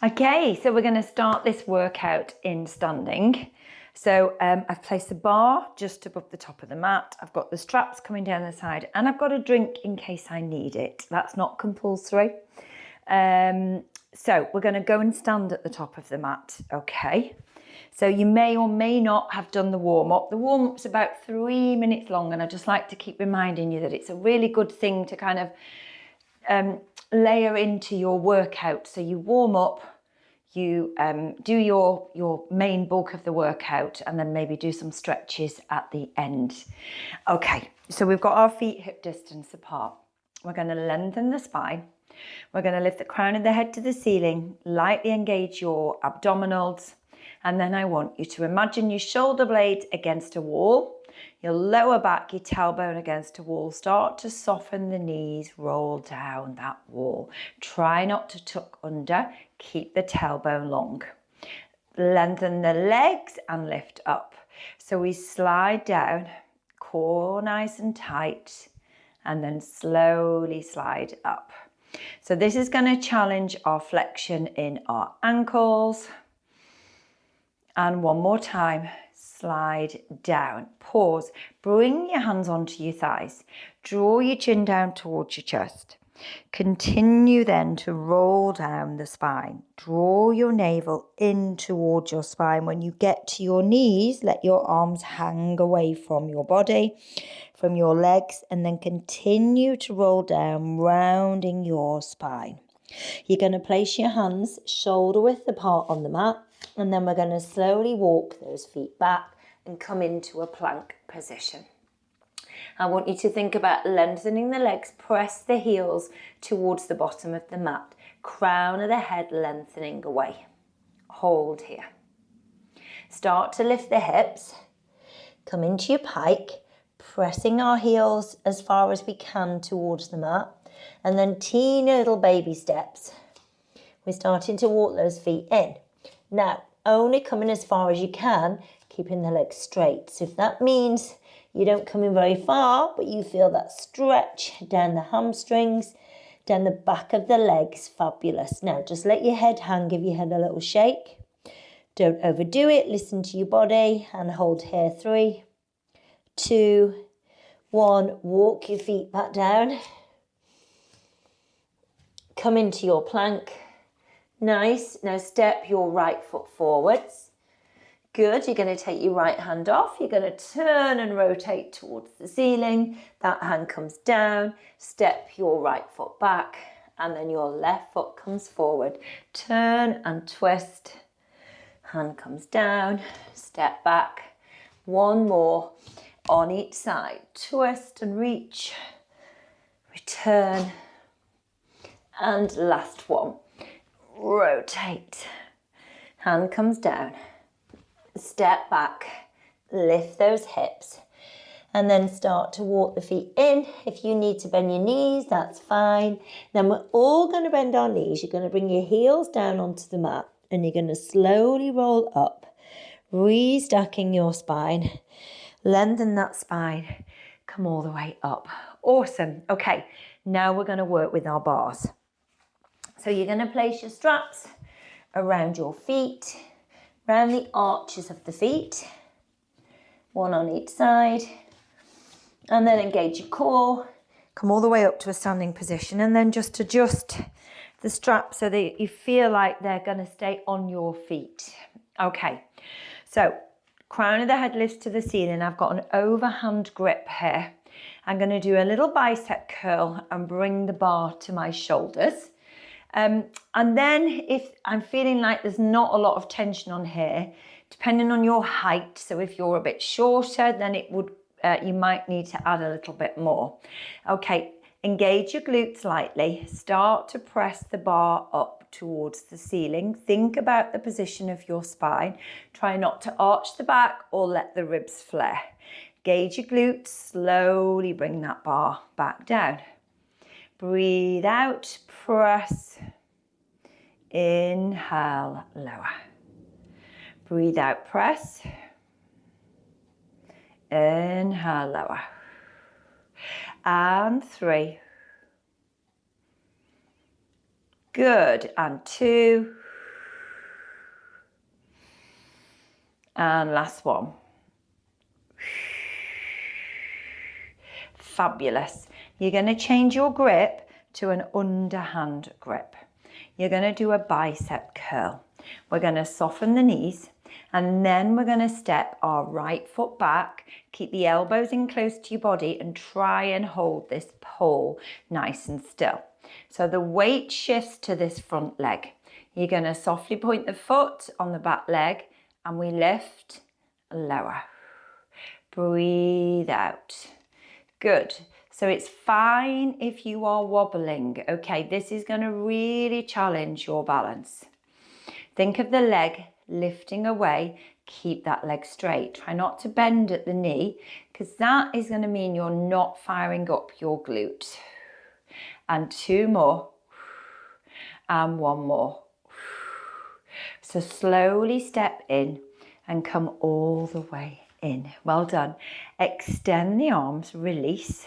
Okay, so we're going to start this workout in standing. So I've placed the bar just above the top of the mat. I've got the straps coming down the side and I've got a drink in case I need it. That's not compulsory. So we're going to go and stand at the top of the mat, okay? So you may or may not have done the warm-up. The warm-up's about 3 minutes long, and I just like to keep reminding you that it's a really good thing to kind of layer into your workout. So you warm up, you do your main bulk of the workout, and then maybe do some stretches at the end. Okay, so we've got our feet hip distance apart. We're going to lengthen the spine. We're going to lift the crown of the head to the ceiling, lightly engage your abdominals, and then I want you to imagine your shoulder blades against a wall, your lower back, your tailbone against a wall. Start to soften the knees, roll down that wall. Try not to tuck under, keep the tailbone long. Lengthen the legs and lift up. So we slide down, core nice and tight, and then slowly slide up. So this is going to challenge our flexion in our ankles. And one more time, slide down, pause, bring your hands onto your thighs, draw your chin down towards your chest. Continue then to roll down the spine. Draw your navel in towards your spine. When you get to your knees, let your arms hang away from your body, from your legs, and then continue to roll down, rounding your spine. You're going to place your hands shoulder width apart on the mat, and then we're going to slowly walk those feet back and come into a plank position. I want you to think about lengthening the legs, press the heels towards the bottom of the mat, crown of the head lengthening away. Hold here. Start to lift the hips, come into your pike, pressing our heels as far as we can towards the mat, and then teeny little baby steps. We're starting to walk those feet in. Now, only coming as far as you can, keeping the legs straight. So if that means you don't come in very far, but you feel that stretch down the hamstrings, down the back of the legs, fabulous. Now, just let your head hang, give your head a little shake. Don't overdo it, listen to your body and hold here. 3, 2, 1, walk your feet back down. Come into your plank. Nice. Now step your right foot forwards. Good. You're going to take your right hand off. You're going to turn and rotate towards the ceiling. That hand comes down. Step your right foot back, and then your left foot comes forward. Turn and twist. Hand comes down. Step back. One more on each side. Twist and reach. Return. And last one. Rotate. Hand comes down. Step back. Lift those hips. And then start to walk the feet in. If you need to bend your knees, that's fine. Then we're all going to bend our knees. You're going to bring your heels down onto the mat. And you're going to slowly roll up. Restacking your spine. Lengthen that spine. Come all the way up. Awesome. Okay, now we're going to work with our bars. So you're going to place your straps around your feet, around the arches of the feet, one on each side, and then engage your core, come all the way up to a standing position, and then just adjust the straps so that you feel like they're going to stay on your feet. Okay, so crown of the head lifts to the ceiling. I've got an overhand grip here. I'm going to do a little bicep curl and bring the bar to my shoulders. And then if I'm feeling like there's not a lot of tension on here, depending on your height, so if you're a bit shorter, then it would you might need to add a little bit more. Okay, engage your glutes lightly. Start to press the bar up towards the ceiling. Think about the position of your spine. Try not to arch the back or let the ribs flare. Engage your glutes, slowly bring that bar back down. Breathe out, press. Inhale, lower. Breathe out, press. Inhale, lower. And 3. Good. And 2. And last one. Fabulous. You're going to change your grip to an underhand grip. You're going to do a bicep curl. We're going to soften the knees, and then we're going to step our right foot back, keep the elbows in close to your body, and try and hold this pole nice and still. So the weight shifts to this front leg. You're going to softly point the foot on the back leg, and we lift, lower. Breathe out. Good. So it's fine if you are wobbling. Okay, this is going to really challenge your balance. Think of the leg lifting away. Keep that leg straight. Try not to bend at the knee, because that is going to mean you're not firing up your glute. And 2 more. And 1 more. So slowly step in and come all the way in. Well done. Extend the arms, release.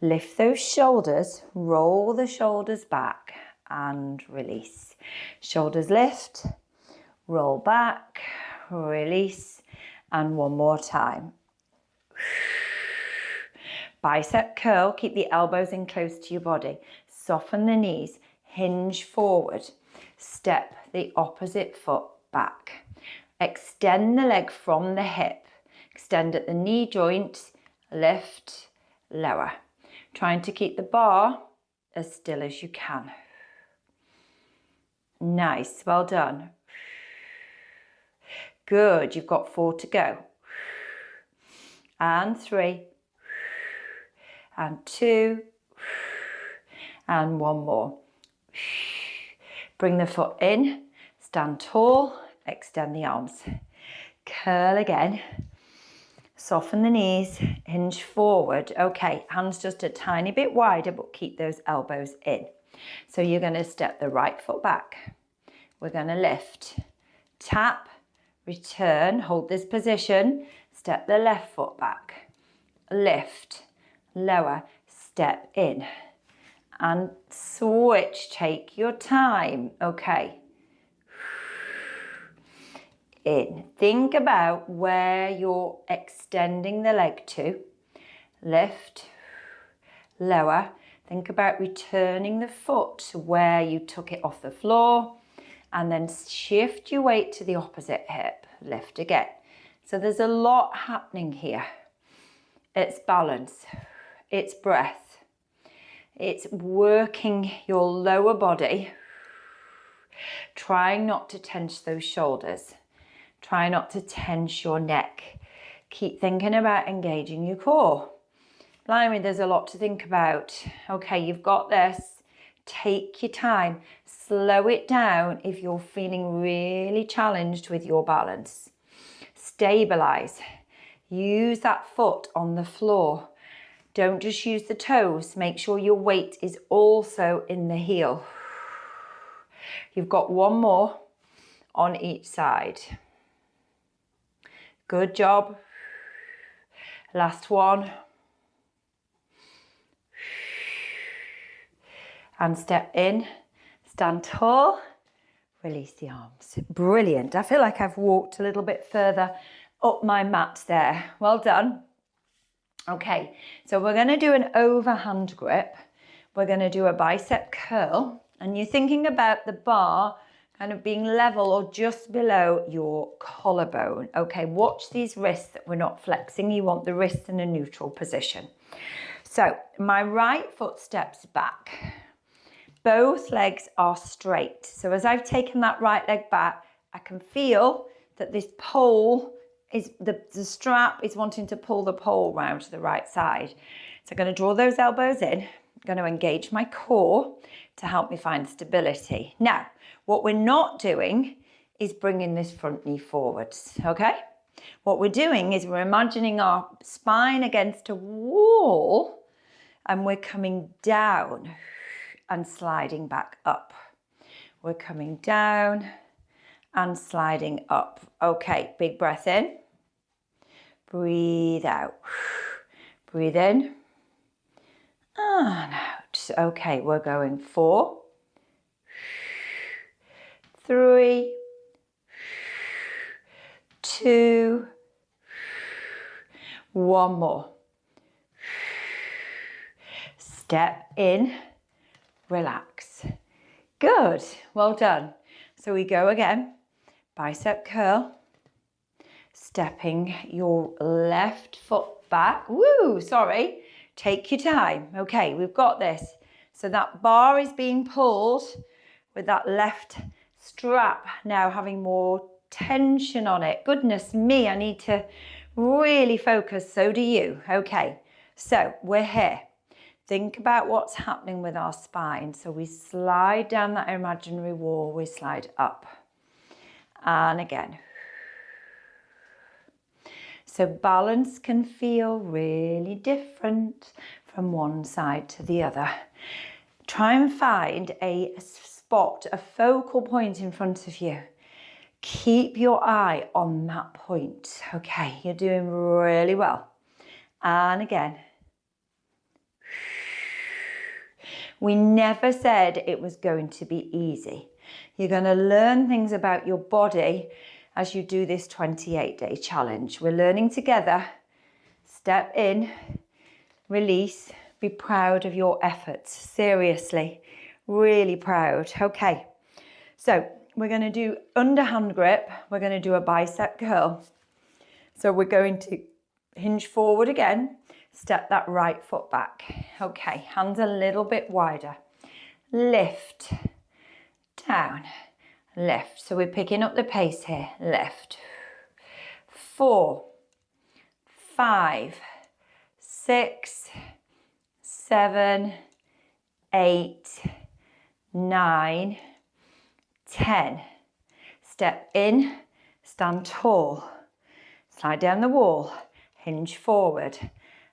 Lift those shoulders, roll the shoulders back and release. Shoulders lift, roll back, release, and 1 more time. Bicep curl, keep the elbows in close to your body. Soften the knees, hinge forward. Step the opposite foot back. Extend the leg from the hip. Extend at the knee joint, lift, lower. Trying to keep the bar as still as you can. Nice, well done. Good, you've got 4 to go. And 3. And 2. And 1 more. Bring the foot in, stand tall, extend the arms. Curl again. Soften the knees, hinge forward. Okay, hands just a tiny bit wider, but keep those elbows in. So you're going to step the right foot back. We're going to lift, tap, return, hold this position, step the left foot back, lift, lower, step in, and switch. Take your time. Okay. In. Think about where you're extending the leg to. Lift, lower. Think about returning the foot to where you took it off the floor, and then shift your weight to the opposite hip. Lift again. So there's a lot happening here. It's balance. It's breath. It's working your lower body. Trying not to tense those shoulders. Try not to tense your neck. Keep thinking about engaging your core. Blimey, there's a lot to think about. Okay, you've got this. Take your time. Slow it down if you're feeling really challenged with your balance. Stabilize. Use that foot on the floor. Don't just use the toes. Make sure your weight is also in the heel. You've got 1 more on each side. Good job. Last one. And step in, stand tall, release the arms. Brilliant. I feel like I've walked a little bit further up my mat there. Well done. Okay, so we're going to do an overhand grip. We're going to do a bicep curl, and you're thinking about the bar kind of being level or just below your collarbone. Okay, watch these wrists that we're not flexing. You want the wrists in a neutral position. So my right foot steps back. Both legs are straight. So as I've taken that right leg back, I can feel that this pole is, the strap is wanting to pull the pole round to the right side. So I'm going to draw those elbows in. I'm going to engage my core to help me find stability. Now, what we're not doing is bringing this front knee forwards, okay? What we're doing is we're imagining our spine against a wall, and we're coming down and sliding back up. We're coming down and sliding up. Okay, big breath in. Breathe out. Breathe in and out. Okay, we're going 4, 3, 2, 1 more. Step in, relax. Good, well done. So we go again, bicep curl, stepping your left foot back. Woo, sorry, take your time. Okay, we've got this. So that bar is being pulled with that left strap now having more tension on it. Goodness me, I need to really focus, so do you. Okay, so we're here. Think about what's happening with our spine. So we slide down that imaginary wall, we slide up. And again. So balance can feel really different from one side to the other. Try and find a spot, a focal point in front of you. Keep your eye on that point. Okay, you're doing really well. And again. We never said it was going to be easy. You're going to learn things about your body as you do this 28-day challenge. We're learning together. Step in, release, be proud of your efforts. Seriously, really proud. Okay, so we're going to do underhand grip. We're going to do a bicep curl. So we're going to hinge forward again. Step that right foot back. Okay, hands a little bit wider. Lift, down, lift. So we're picking up the pace here. Lift. 4, 5, 6, 7, 8, 9, 10. Step in, stand tall. Slide down the wall, hinge forward.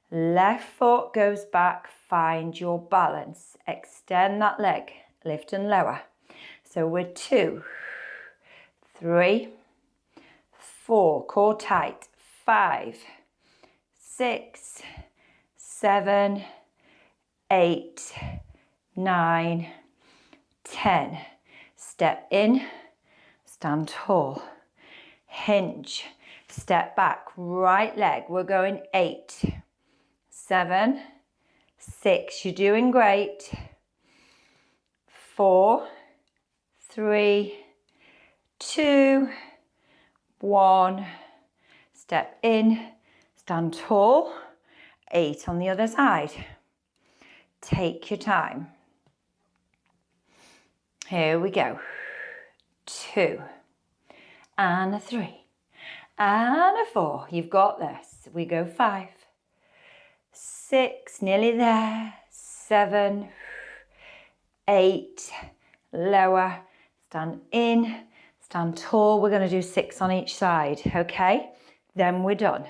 Left foot goes back, find your balance. Extend that leg, lift and lower. So we're 2, 3, 4, core tight, 5, 6, 7, 8, 9, 10. Step in, stand tall, hinge, step back, right leg. We're going 8, 7, 6, you're doing great. 4, 3, 2, 1. Step in, stand tall. 8 on the other side. Take your time. Here we go. 2 and a 3 and a 4. You've got this. We go 5, 6, nearly there. 7, 8, lower, stand in, stand tall. We're going to do 6 on each side, okay? Then we're done.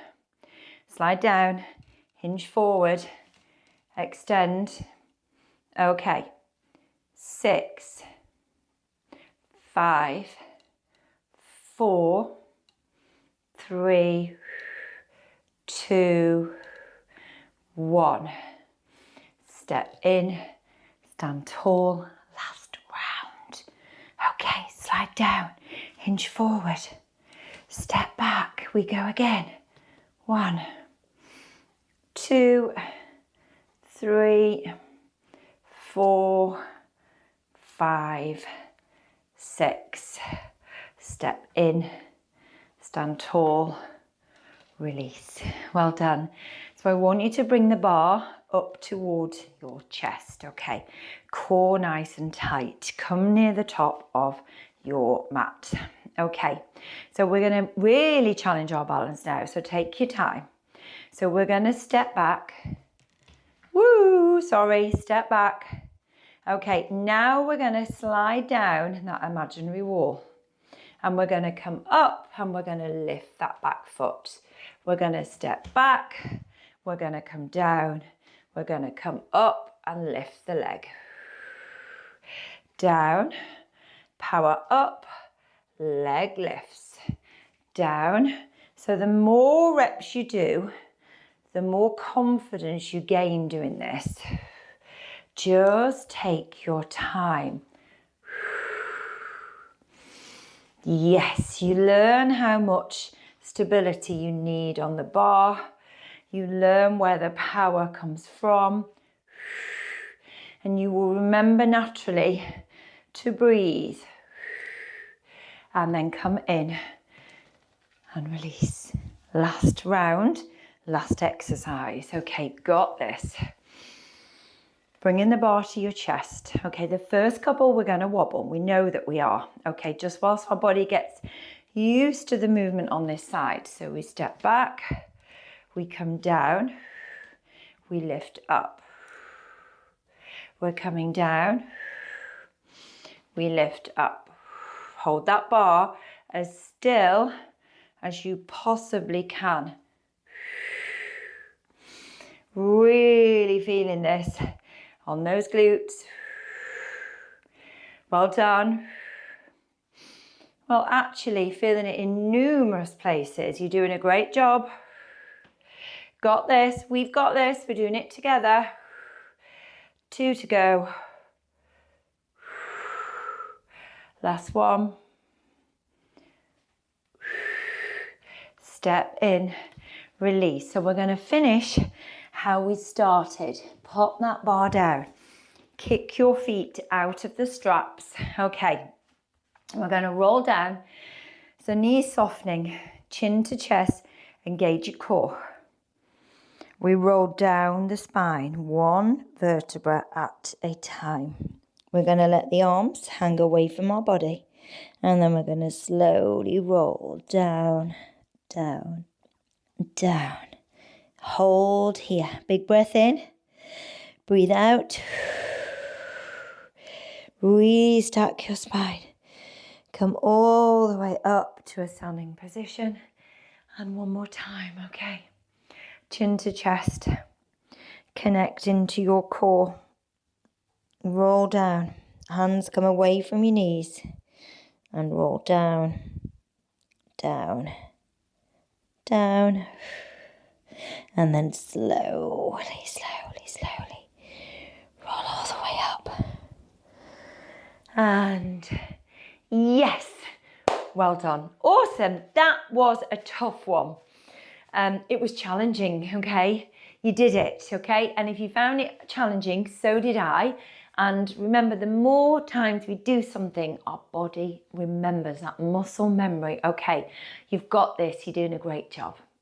Slide down, hinge forward, extend. Okay, 6, 5, 4, 3, 2, 1. Step in, stand tall, last round. Okay, slide down, hinge forward, step back, we go again. 1, 2, 3, 4, 5, 6. Step in, stand tall, release. Well done. So I want you to bring the bar up towards your chest, okay? Core nice and tight. Come near the top of your mat. Okay, so we're going to really challenge our balance now. So take your time. So we're going to step back. Woo, sorry, step back. Okay, now we're going to slide down that imaginary wall. And we're going to come up and we're going to lift that back foot. We're going to step back. We're going to come down. We're going to come up and lift the leg. Down, power up, leg lifts. Down. So the more reps you do, the more confidence you gain doing this. Just take your time. Yes, you learn how much stability you need on the bar. You learn where the power comes from. And you will remember naturally to breathe. And then come in and release. Last round, last exercise. Okay, got this. Bringing the bar to your chest. Okay, the first couple we're going to wobble. We know that we are. Okay, just whilst our body gets used to the movement on this side. So we step back, we come down, we lift up. We're coming down, we lift up. Hold that bar as still as you possibly can. Really feeling this on those glutes. Well done. Well, actually feeling it in numerous places. You're doing a great job. Got this. We've got this. We're doing it together. 2 to go. Last one. Step in, release. So we're going to finish how we started. Pop that bar down. Kick your feet out of the straps. Okay. We're going to roll down. So knees softening, chin to chest, engage your core. We roll down the spine, one vertebra at a time. We're going to let the arms hang away from our body. And then we're going to slowly roll down, down, down. Hold here. Big breath in. Breathe out. Restack your spine. Come all the way up to a standing position. And one more time, okay? Chin to chest. Connect into your core. Roll down. Hands come away from your knees. And roll down, down, down. And then slowly, slowly, slowly roll all the way up. And yes, well done. Awesome. That was a tough one. It was challenging, okay? You did it, okay? And if you found it challenging, so did I. And remember, the more times we do something, our body remembers that muscle memory. Okay, you've got this. You're doing a great job.